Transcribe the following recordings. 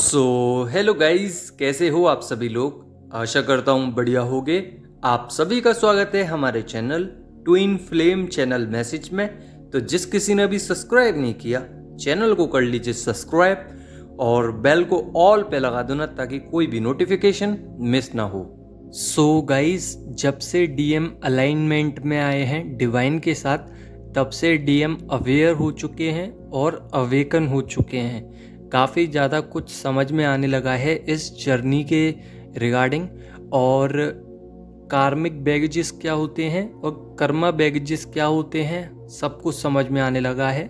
Hello guys, कैसे हो आप सभी लोग। आशा करता हूँ बढ़िया होगे। आप सभी का स्वागत है हमारे channel twin flame channel message में। तो जिस किसी ने अभी सब्सक्राइब नहीं किया, चैनल को कर लीजिए सब्सक्राइब और बेल को ऑल पे लगा दो ना, ताकि कोई भी नोटिफिकेशन मिस ना हो। गाइस, जब से डीएम अलाइनमेंट में आए हैं डिवाइन के साथ, तब से डीएम अवेयर हो चुके हैं और अवेकन हो चुके हैं। काफ़ी ज़्यादा कुछ समझ में आने लगा है इस जर्नी के रिगार्डिंग, और कार्मिक बैगेजेस क्या होते हैं और कर्मा बैगेजेस क्या होते हैं, सब कुछ समझ में आने लगा है।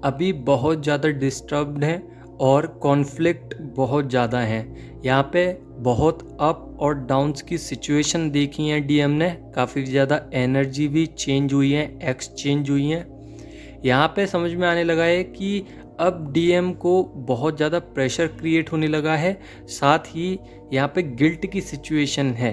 अभी बहुत ज़्यादा डिस्टर्ब्ड हैं और कॉन्फ्लिक्ट बहुत ज़्यादा हैं। यहाँ पे बहुत अप और डाउन्स की सिचुएशन देखी है डीएम ने। काफ़ी ज़्यादा एनर्जी भी चेंज हुई है, एक्सचेंज हुई है। यहाँ पे समझ में आने लगा है कि अब डीएम को बहुत ज़्यादा प्रेशर क्रिएट होने लगा है। साथ ही यहाँ पे गिल्ट की सिचुएशन है।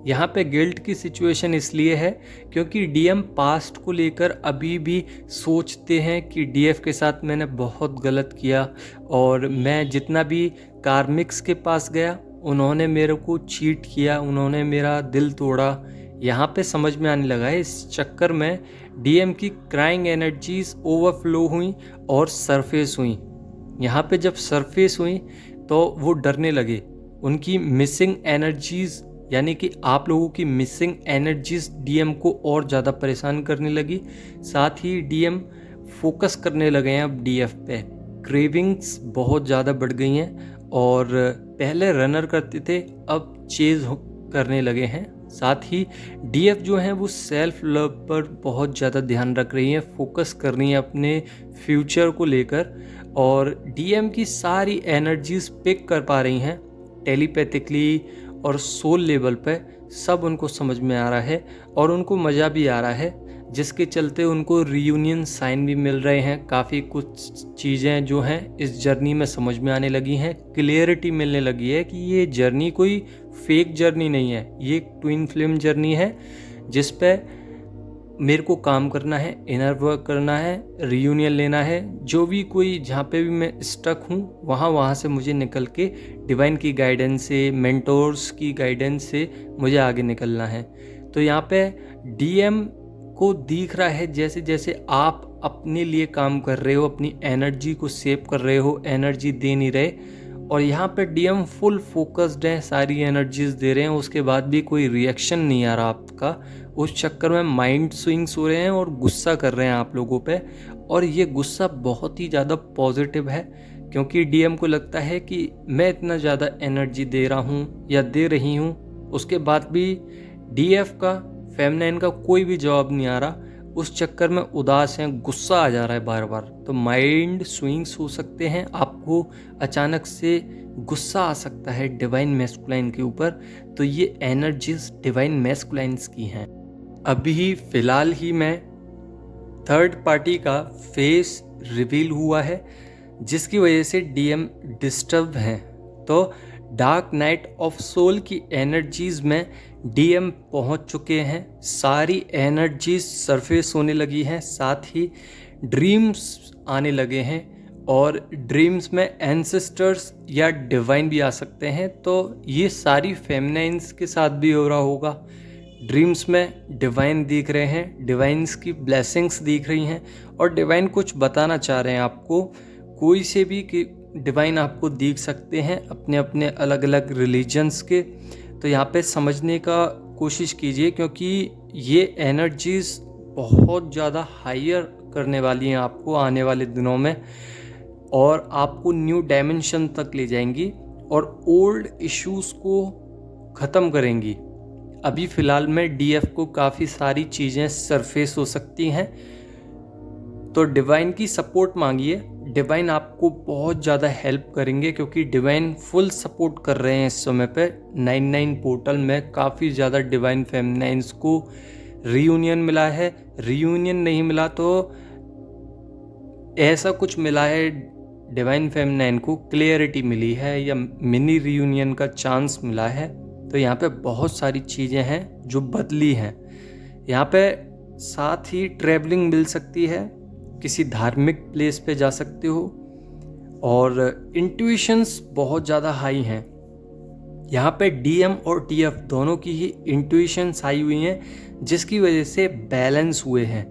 यहाँ पे गिल्ट की सिचुएशन इसलिए है क्योंकि डीएम पास्ट को लेकर अभी भी सोचते हैं कि डीएफ के साथ मैंने बहुत गलत किया, और मैं जितना भी कार्मिक्स के पास गया उन्होंने मेरे को चीट किया, उन्होंने मेरा दिल तोड़ा। यहाँ पे समझ में आने लगा है। इस चक्कर में डीएम की क्राइंग एनर्जीज ओवरफ्लो हुई और सरफेस हुई। यहाँ पे जब सरफेस हुई तो वो डरने लगे। उनकी मिसिंग एनर्जीज, यानी कि आप लोगों की मिसिंग एनर्जीज डीएम को और ज़्यादा परेशान करने लगी। साथ ही डीएम फोकस करने लगे हैं अब डीएफ पे। क्रेविंग्स बहुत ज़्यादा बढ़ गई हैं, और पहले रनर करते थे, अब चेज करने लगे हैं। साथ ही डीएफ जो हैं वो सेल्फ लव पर बहुत ज़्यादा ध्यान रख रही हैं, फोकस कर रही हैं अपने फ्यूचर को लेकर, और डीएम की सारी एनर्जीज पिक कर पा रही हैं टेलीपैथिकली और सोल लेवल पे। सब उनको समझ में आ रहा है और उनको मज़ा भी आ रहा है, जिसके चलते उनको रीयूनियन साइन भी मिल रहे हैं। काफ़ी कुछ चीज़ें जो हैं इस जर्नी में समझ में आने लगी हैं। क्लियरिटी मिलने लगी है कि ये जर्नी कोई फेक जर्नी नहीं है, ये एक ट्विन फ्लेम जर्नी है जिस पे मेरे को काम करना है, इनर वर्क करना है, रीयूनियन लेना है। जो भी कोई जहाँ पे भी मैं स्टक हूँ वहाँ से मुझे निकल के डिवाइन की गाइडेंस से, मेंटोर्स की गाइडेंस से मुझे आगे निकलना है। तो यहाँ पे डीएम को दिख रहा है जैसे जैसे आप अपने लिए काम कर रहे हो, अपनी एनर्जी को सेव कर रहे हो, एनर्जी दे नहीं रहे, और यहाँ पे डीएम फुल फोकस्ड है, सारी एनर्जीज दे रहे हैं, उसके बाद भी कोई रिएक्शन नहीं आ रहा आपका। उस चक्कर में माइंड स्विंग्स हो रहे हैं और गुस्सा कर रहे हैं आप लोगों पे। और ये गुस्सा बहुत ही ज़्यादा पॉजिटिव है, क्योंकि डीएम को लगता है कि मैं इतना ज़्यादा एनर्जी दे रहा हूँ या दे रही हूँ, उसके बाद भी डीएफ का, फेमिनाइन का कोई भी जवाब नहीं आ रहा। उस चक्कर में उदास हैं, गुस्सा आ जा रहा है बार बार। तो माइंड स्विंग्स हो सकते हैं, आपको अचानक से गुस्सा आ सकता है डिवाइन मैस्कुलाइन के ऊपर। तो ये एनर्जीज डिवाइन मैस्कुलाइन्स की हैं। अभी फ़िलहाल ही में थर्ड पार्टी का फेस रिवील हुआ है, जिसकी वजह से डीएम डिस्टर्ब हैं। तो डार्क नाइट ऑफ सोल की एनर्जीज में डीएम पहुंच चुके हैं। सारी एनर्जीज सरफेस होने लगी हैं। साथ ही ड्रीम्स आने लगे हैं, और ड्रीम्स में एंसेस्टर्स या डिवाइन भी आ सकते हैं। तो ये सारी फेमिनाइन्स के साथ भी हो रहा होगा। ड्रीम्स में डिवाइन दिख रहे हैं, डिवाइन्स की ब्लेसिंग्स दिख रही हैं, और डिवाइन कुछ बताना चाह रहे हैं आपको। कोई से भी कि डिवाइन आपको दिख सकते हैं, अपने अपने अलग अलग रिलीजन्स के। तो यहाँ पे समझने का कोशिश कीजिए, क्योंकि ये एनर्जीज बहुत ज़्यादा हायर करने वाली हैं आपको आने वाले दिनों में, और आपको न्यू डायमेंशन तक ले जाएंगी और ओल्ड इश्यूज़ को ख़त्म करेंगी। अभी फ़िलहाल में डीएफ को काफ़ी सारी चीज़ें सरफेस हो सकती हैं, तो डिवाइन की सपोर्ट मांगिए। डिवाइन आपको बहुत ज़्यादा हेल्प करेंगे, क्योंकि डिवाइन फुल सपोर्ट कर रहे हैं इस समय पे। 99 पोर्टल में काफ़ी ज़्यादा डिवाइन फेमिनाइन्स को रीयूनियन मिला है। रीयूनियन नहीं मिला तो ऐसा कुछ मिला है, डिवाइन फेमिनाइन को क्लियरिटी मिली है, या मिनी रीयूनियन का चांस मिला है। तो यहाँ पे बहुत सारी चीज़ें हैं जो बदली हैं। यहाँ पे साथ ही ट्रैवलिंग मिल सकती है, किसी धार्मिक प्लेस पे जा सकते हो, और इंट्यूशंस बहुत ज़्यादा हाई हैं। यहाँ पे डीएम और टीएफ दोनों की ही इंट्यूशंस हाई हुई हैं, जिसकी वजह से बैलेंस हुए हैं।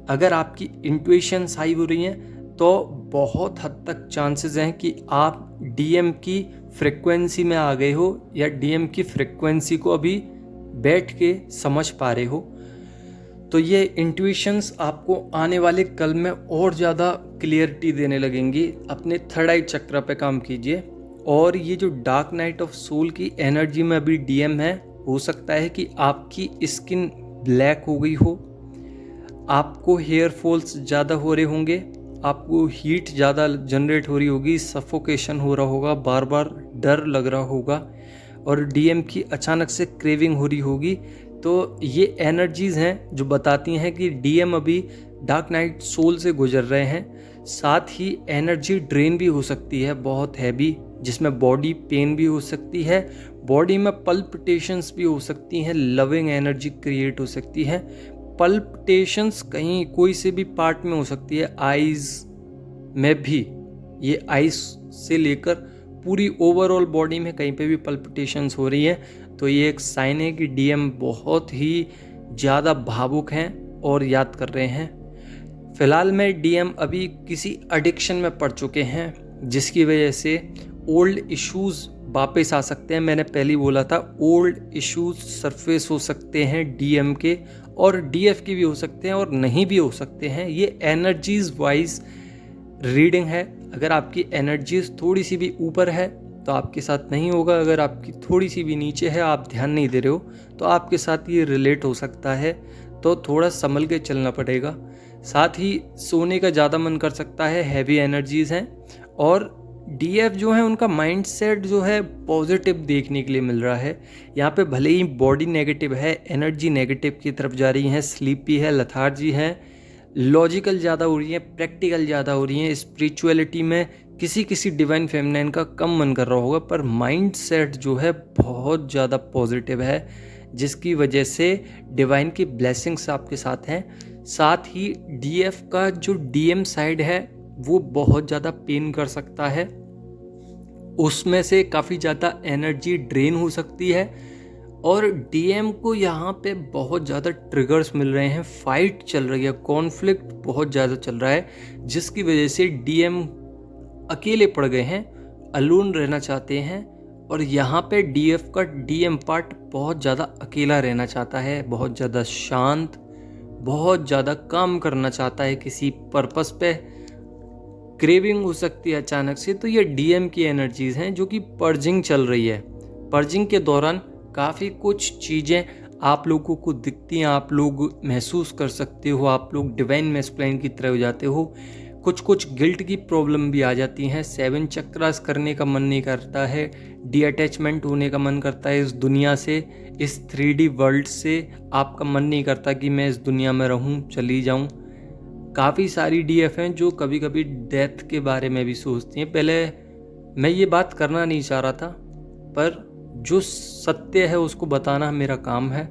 अगर आपकी इंट्यूशंस हाई हो रही हैं तो बहुत हद तक चांसेस हैं कि आप डीएम की फ्रिक्वेंसी में आ गए हो या डीएम की फ्रिक्वेंसी को अभी बैठ के समझ पा रहे हो। तो ये इंट्यूशंस आपको आने वाले कल में और ज़्यादा क्लियरिटी देने लगेंगी। अपने थर्ड आई चक्र पे काम कीजिए। और ये जो डार्क नाइट ऑफ सोल की एनर्जी में अभी डीएम है, हो सकता है कि आपकी स्किन ब्लैक हो गई हो, आपको हेयर फॉल्स ज़्यादा हो रहे होंगे, आपको हीट ज़्यादा जनरेट हो रही होगी, सफोकेशन हो रहा होगा, बार बार डर लग रहा होगा और डीएम की अचानक से क्रेविंग हो रही होगी। तो ये एनर्जीज़ हैं जो बताती हैं कि डीएम अभी डार्क नाइट सोल से गुजर रहे हैं। साथ ही एनर्जी ड्रेन भी हो सकती है बहुत हैवी, जिसमें बॉडी पेन भी हो सकती है, बॉडी में पल्पिटेशंस भी हो सकती हैं, लविंग एनर्जी क्रिएट हो सकती है। पल्पिटेशंस कहीं कोई से भी पार्ट में हो सकती है, आइज़ में भी, ये आइज़ से लेकर पूरी ओवरऑल बॉडी में कहीं पे भी पल्पिटेशंस हो रही है, तो ये एक साइन है कि डीएम बहुत ही ज़्यादा भावुक हैं और याद कर रहे हैं। फ़िलहाल में डीएम अभी किसी एडिक्शन में पड़ चुके हैं, जिसकी वजह से ओल्ड इश्यूज़ वापस आ सकते हैं। मैंने पहले ही बोला था, ओल्ड इश्यूज़ सरफेस हो सकते हैं डीएम के, और डीएफ के भी हो सकते हैं और नहीं भी हो सकते हैं। ये एनर्जीज़ वाइज रीडिंग है। अगर आपकी एनर्जीज़ थोड़ी सी भी ऊपर है तो आपके साथ नहीं होगा, अगर आपकी थोड़ी सी भी नीचे है, आप ध्यान नहीं दे रहे हो, तो आपके साथ ये रिलेट हो सकता है। तो थोड़ा संभल के चलना पड़ेगा। साथ ही सोने का ज़्यादा मन कर सकता है, हैवी एनर्जीज़ हैं। और डीएफ जो है उनका माइंड सेट जो है पॉजिटिव देखने के लिए मिल रहा है। यहाँ पे भले ही बॉडी नेगेटिव है, एनर्जी नेगेटिव की तरफ जा रही है, स्लीपी है, लथार्जी है, लॉजिकल ज़्यादा हो रही है, प्रैक्टिकल ज़्यादा हो रही है, स्पिरिचुअलिटी में किसी डिवाइन फेमिनाइन का कम मन कर रहा होगा, पर माइंड सेट जो है बहुत ज़्यादा पॉजिटिव है, जिसकी वजह से डिवाइन की ब्लेसिंग्स आपके साथ हैं। साथ ही डीएफ का जो डीएम साइड है वो बहुत ज़्यादा पेन कर सकता है, उसमें से काफ़ी ज़्यादा एनर्जी ड्रेन हो सकती है। और डीएम को यहाँ पे बहुत ज़्यादा ट्रिगर्स मिल रहे हैं, फाइट चल रही है, कॉन्फ्लिक्ट बहुत ज़्यादा चल रहा है, जिसकी वजह से डीएम अकेले पड़ गए हैं, अलोन रहना चाहते हैं। और यहाँ पे डीएफ का डीएम पार्ट बहुत ज़्यादा अकेला रहना चाहता है, बहुत ज़्यादा शांत, बहुत ज़्यादा काम करना चाहता है किसी पर्पस पे। क्रेविंग हो सकती है अचानक से। तो ये डीएम की एनर्जीज़ हैं जो कि पर्जिंग चल रही है। पर्जिंग के दौरान काफ़ी कुछ चीज़ें आप लोगों को दिखती हैं, आप लोग महसूस कर सकते हो, आप लोग डिवाइन मैस्कुलाइन की तरह हो जाते हो। कुछ गिल्ट की प्रॉब्लम भी आ जाती हैं। 7 चक्रास करने का मन नहीं करता है, डीअटैचमेंट होने का मन करता है इस दुनिया से, इस 3D वर्ल्ड से। आपका मन नहीं करता कि मैं इस दुनिया में रहूं, चली जाऊं। काफ़ी सारी डीएफ हैं जो कभी कभी डेथ के बारे में भी सोचती हैं। पहले मैं ये बात करना नहीं चाह रहा था, पर जो सत्य है उसको बताना मेरा काम है।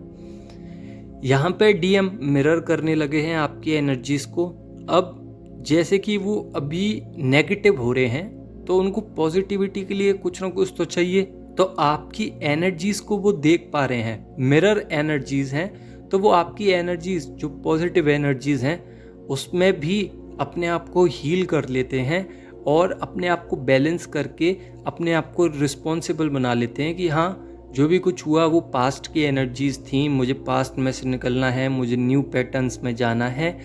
यहाँ पे डीएम मिरर करने लगे हैं आपकी एनर्जीज को। अब जैसे कि वो अभी नेगेटिव हो रहे हैं, तो उनको पॉजिटिविटी के लिए कुछ ना कुछ तो चाहिए। तो आपकी एनर्जीज को वो देख पा रहे हैं, मिरर एनर्जीज हैं, तो वो आपकी एनर्जीज जो पॉजिटिव एनर्जीज हैं उसमें भी अपने आप को हील कर लेते हैं और अपने आप को बैलेंस करके अपने आप को रिस्पॉन्सिबल बना लेते हैं कि हाँ, जो भी कुछ हुआ वो पास्ट की एनर्जीज थी, मुझे पास्ट में से निकलना है, मुझे न्यू पैटर्न्स में जाना है,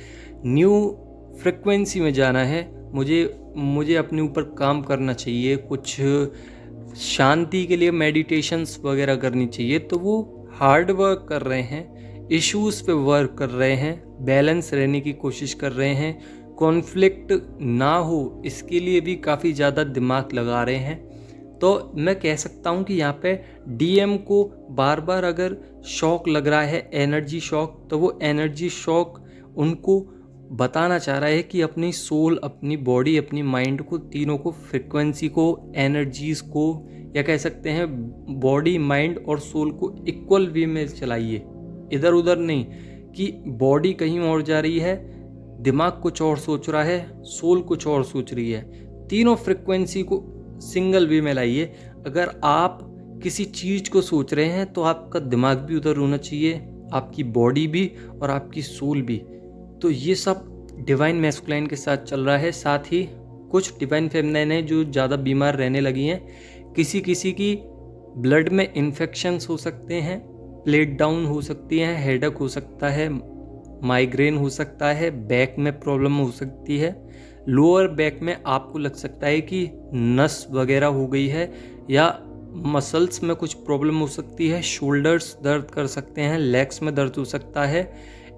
न्यू फ्रिक्वेंसी में जाना है, मुझे अपने ऊपर काम करना चाहिए, कुछ शांति के लिए मेडिटेशंस वगैरह करनी चाहिए। तो वो हार्ड वर्क कर रहे हैं, इश्यूज़ पे वर्क कर रहे हैं, बैलेंस रहने की कोशिश कर रहे हैं, कॉन्फ्लिक्ट ना हो इसके लिए भी काफ़ी ज़्यादा दिमाग लगा रहे हैं। तो मैं कह सकता हूँ कि यहाँ पे डीएम को बार बार अगर शॉक लग रहा है, एनर्जी शॉक, तो वो एनर्जी शॉक उनको बताना चाह रहा है कि अपनी सोल, अपनी बॉडी, अपनी माइंड को, तीनों को, फ्रिक्वेंसी को, एनर्जीज़ को, या कह सकते हैं बॉडी, माइंड और सोल को इक्वल वे में चलाइए, इधर उधर नहीं कि बॉडी कहीं और जा रही है, दिमाग कुछ और सोच रहा है, सोल कुछ और सोच रही है। तीनों फ्रिक्वेंसी को सिंगल वे में लाइए। अगर आप किसी चीज़ को सोच रहे हैं तो आपका दिमाग भी उधर होना चाहिए, आपकी बॉडी भी और आपकी सोल भी। तो ये सब डिवाइन मैस्कुलाइन के साथ चल रहा है। साथ ही कुछ डिवाइन फेमिनाइन है जो ज़्यादा बीमार रहने लगी हैं। किसी किसी की ब्लड में इन्फेक्शंस हो सकते हैं, प्लेट डाउन हो सकती हैं, हेडेक हो सकता है, माइग्रेन हो सकता है, बैक में प्रॉब्लम हो सकती है, लोअर बैक में आपको लग सकता है कि नस वगैरह हो गई है या मसल्स में कुछ प्रॉब्लम हो सकती है, शोल्डर्स दर्द कर सकते हैं, लेग्स में दर्द हो सकता है,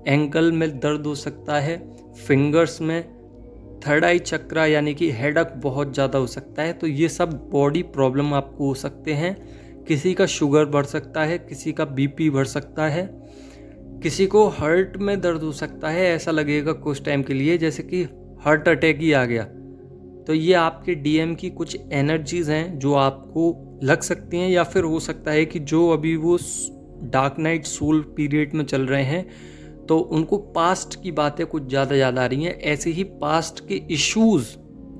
एंकल में दर्द हो सकता है, फिंगर्स में, थर्ड आई चक्रा यानी कि हेडेक बहुत ज़्यादा हो सकता है। तो ये सब बॉडी प्रॉब्लम आपको हो सकते हैं। किसी का शुगर बढ़ सकता है, किसी का बीपी बढ़ सकता है, किसी को हार्ट में दर्द हो सकता है, ऐसा लगेगा कुछ टाइम के लिए जैसे कि हार्ट अटैक ही आ गया। तो ये आपके डीएम की कुछ एनर्जीज़ हैं जो आपको लग सकती हैं, या फिर हो सकता है कि जो अभी वो डार्क नाइट सोल पीरियड में चल रहे हैं तो उनको पास्ट की बातें कुछ ज़्यादा याद आ रही हैं। ऐसे ही पास्ट के इश्यूज़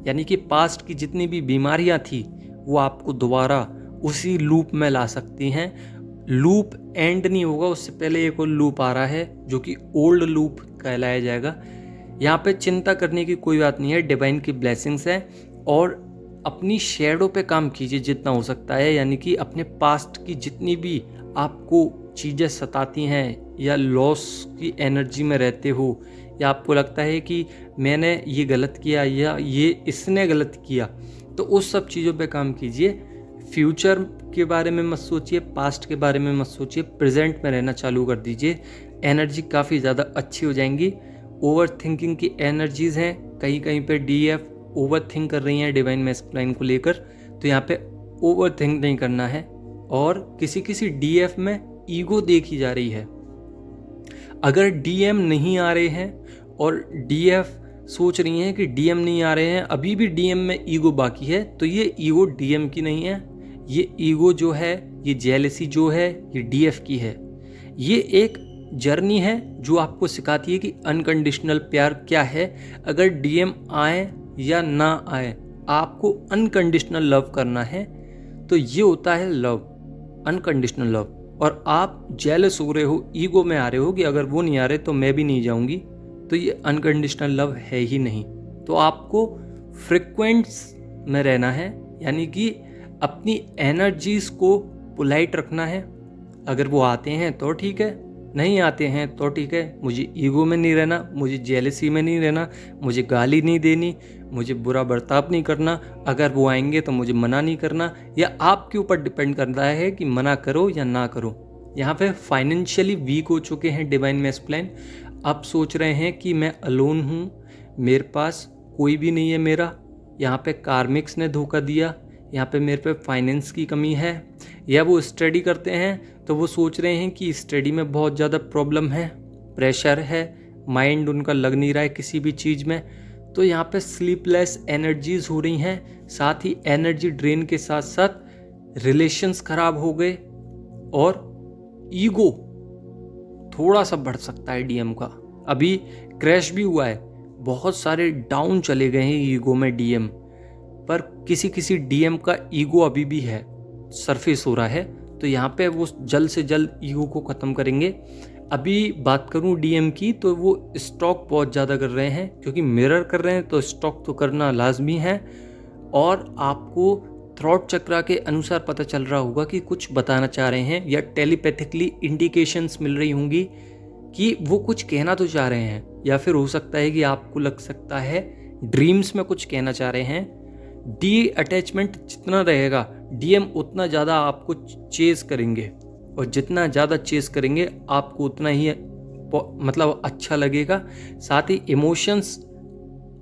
यानी कि पास्ट की जितनी भी बीमारियां थी वो आपको दोबारा उसी लूप में ला सकती हैं। लूप एंड नहीं होगा, उससे पहले एक और लूप आ रहा है जो कि ओल्ड लूप कहलाया जाएगा। यहाँ पे चिंता करने की कोई बात नहीं है, डिवाइन की ब्लेसिंग्स है। और अपनी शेडो पे काम कीजिए जितना हो सकता है, यानी कि अपने पास्ट की जितनी भी आपको चीज़ें सताती हैं या लॉस की एनर्जी में रहते हो, या आपको लगता है कि मैंने ये गलत किया या ये इसने गलत किया, तो उस सब चीज़ों पे काम कीजिए। फ्यूचर के बारे में मत सोचिए, पास्ट के बारे में मत सोचिए, प्रेजेंट में रहना चालू कर दीजिए। एनर्जी काफ़ी ज़्यादा अच्छी हो जाएंगी। ओवर थिंकिंग की एनर्जीज़ हैं, कहीं कहीं पे डीएफ ओवर थिंक कर रही हैं डिवाइन मैस्कुलाइन को लेकर, तो यहाँ पे ओवर थिंक नहीं करना है। और किसी किसी डीएफ में ईगो देखी जा रही है। अगर डीएम नहीं आ रहे हैं और डीएफ सोच रही हैं कि डीएम नहीं आ रहे हैं, अभी भी डीएम में ईगो बाकी है, तो ये ईगो डीएम की नहीं है। ये ईगो जो है, ये जेलसी जो है, ये डीएफ की है। ये एक जर्नी है जो आपको सिखाती है कि अनकंडीशनल प्यार क्या है। अगर डीएम आए या ना आए, आपको अनकंडीशनल लव करना है। तो ये होता है लव, अनकंडीशनल लव। और आप जेलस हो रहे हो, ईगो में आ रहे हो कि अगर वो नहीं आ रहे तो मैं भी नहीं जाऊंगी, तो ये अनकंडीशनल लव है ही नहीं। तो आपको फ्रिक्वेंट्स में रहना है, यानी कि अपनी एनर्जीज को पोलाइट रखना है। अगर वो आते हैं तो ठीक है, नहीं आते हैं तो ठीक है। मुझे ईगो में नहीं रहना, मुझे जेलसी में नहीं रहना, मुझे गाली नहीं देनी, मुझे बुरा बर्ताव नहीं करना। अगर वो आएंगे तो मुझे मना नहीं करना, या आपके ऊपर डिपेंड करता है कि मना करो या ना करो। यहाँ पे फाइनेंशियली वीक हो चुके हैं डिवाइन मैस्कुलाइन। अब सोच रहे हैं कि मैं अलोन हूँ, मेरे पास कोई भी नहीं है मेरा। यहाँ पे कार्मिक्स ने धोखा दिया, यहाँ पे मेरे पे फाइनेंस की कमी है। या वो स्टडी करते हैं तो वो सोच रहे हैं कि स्टडी में बहुत ज़्यादा प्रॉब्लम है, प्रेशर है, माइंड उनका लग नहीं रहा है किसी भी चीज़ में। तो यहाँ पे स्लीपलेस एनर्जीज हो रही हैं। साथ ही एनर्जी ड्रेन के साथ साथ रिलेशंस खराब हो गए, और ईगो थोड़ा सा बढ़ सकता है डीएम का। अभी क्रैश भी हुआ है, बहुत सारे डाउन चले गए हैं ईगो में डीएम, पर किसी किसी डीएम का ईगो अभी भी है, सरफेस हो रहा है। तो यहाँ पे वो जल्द से जल्द ईगो को ख़त्म करेंगे। अभी बात करूँ डीएम की, तो वो स्टॉक बहुत ज़्यादा कर रहे हैं, क्योंकि मिरर कर रहे हैं तो स्टॉक तो करना लाजमी है। और आपको थ्रॉट चक्रा के अनुसार पता चल रहा होगा कि कुछ बताना चाह रहे हैं, या टेलीपैथिकली इंडिकेशंस मिल रही होंगी कि वो कुछ कहना तो चाह रहे हैं, या फिर हो सकता है कि आपको लग सकता है ड्रीम्स में कुछ कहना चाह रहे हैं। डी अटैचमेंट जितना रहेगा, डीएम उतना ज़्यादा आपको चेज करेंगे, और जितना ज़्यादा चेज करेंगे आपको उतना ही मतलब अच्छा लगेगा। साथ ही इमोशंस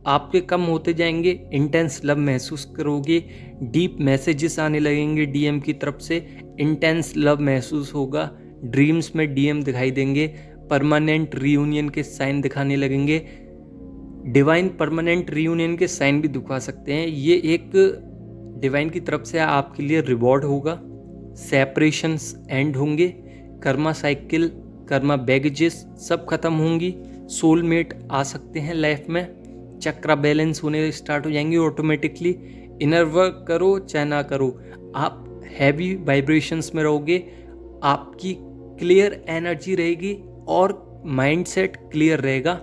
आपके कम होते जाएंगे, इंटेंस लव महसूस करोगे, डीप मैसेजेस आने लगेंगे डीएम की तरफ से, इंटेंस लव महसूस होगा। ड्रीम्स में डीएम दिखाई देंगे, परमानेंट रीयूनियन के साइन दिखाने लगेंगे। डिवाइन परमानेंट रीयूनियन के साइन भी दिखा सकते हैं। ये एक डिवाइन की तरफ से आपके लिए रिवॉर्ड होगा। सेपरेशंस एंड होंगे, कर्मा साइकिल, कर्मा बैगेजेस सब खत्म होंगी। सोलमेट आ सकते हैं लाइफ में, चक्रा बैलेंस होने स्टार्ट हो जाएंगे ऑटोमेटिकली। इनर वर्क करो चाहे ना करो, आप हैवी वाइब्रेशंस में रहोगे, आपकी क्लियर एनर्जी रहेगी और माइंडसेट क्लियर रहेगा।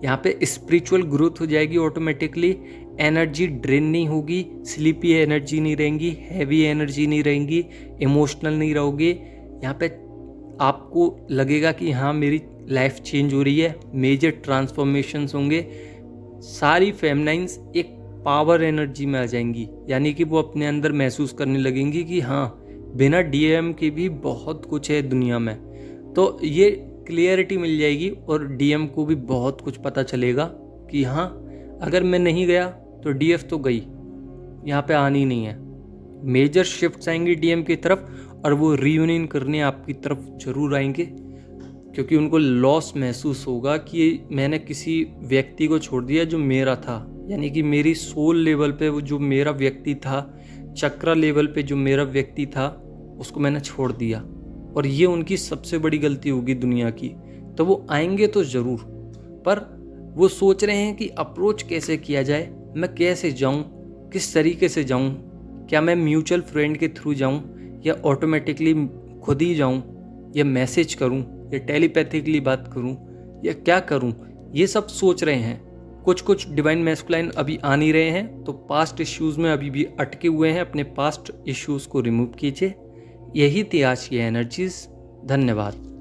यहाँ पे स्पिरिचुअल ग्रोथ हो जाएगी ऑटोमेटिकली, एनर्जी ड्रेन नहीं होगी, स्लीपी एनर्जी नहीं रहेंगी, हैवी एनर्जी नहीं रहेंगी, इमोशनल नहीं रहोगे। यहाँ पे आपको लगेगा कि हाँ मेरी लाइफ चेंज हो रही है, मेजर ट्रांसफॉर्मेशंस होंगे। सारी फेमिनाइंस एक पावर एनर्जी में आ जाएंगी, यानी कि वो अपने अंदर महसूस करने लगेंगी कि हाँ बिना डीएम के भी बहुत कुछ है दुनिया में। तो ये क्लियरिटी मिल जाएगी और डीएम को भी बहुत कुछ पता चलेगा कि हाँ अगर मैं नहीं गया तो डीएफ तो गई, यहाँ पे आनी नहीं है। मेजर शिफ्ट्स आएंगे डीएम की तरफ और वो रीयूनियन करने आपकी तरफ जरूर आएंगे, क्योंकि उनको लॉस महसूस होगा कि मैंने किसी व्यक्ति को छोड़ दिया जो मेरा था, यानी कि मेरी सोल लेवल पे वो जो मेरा व्यक्ति था, चक्रा लेवल पे जो मेरा व्यक्ति था, उसको मैंने छोड़ दिया। और ये उनकी सबसे बड़ी गलती होगी दुनिया की। तो वो आएंगे तो ज़रूर, पर वो सोच रहे हैं कि अप्रोच कैसे किया जाए, मैं कैसे जाऊं, किस तरीके से जाऊं, क्या मैं म्यूचुअल फ्रेंड के थ्रू जाऊं या ऑटोमेटिकली खुद ही जाऊं, या मैसेज करूं या टेलीपैथिकली बात करूं या क्या करूं, ये सब सोच रहे हैं। कुछ डिवाइन मैस्कुलाइन अभी आ नहीं रहे हैं, तो पास्ट इश्यूज़ में अभी भी अटके हुए हैं। अपने पास्ट इश्यूज़ को रिमूव कीजिए। यही थी आज की एनर्जीज। धन्यवाद।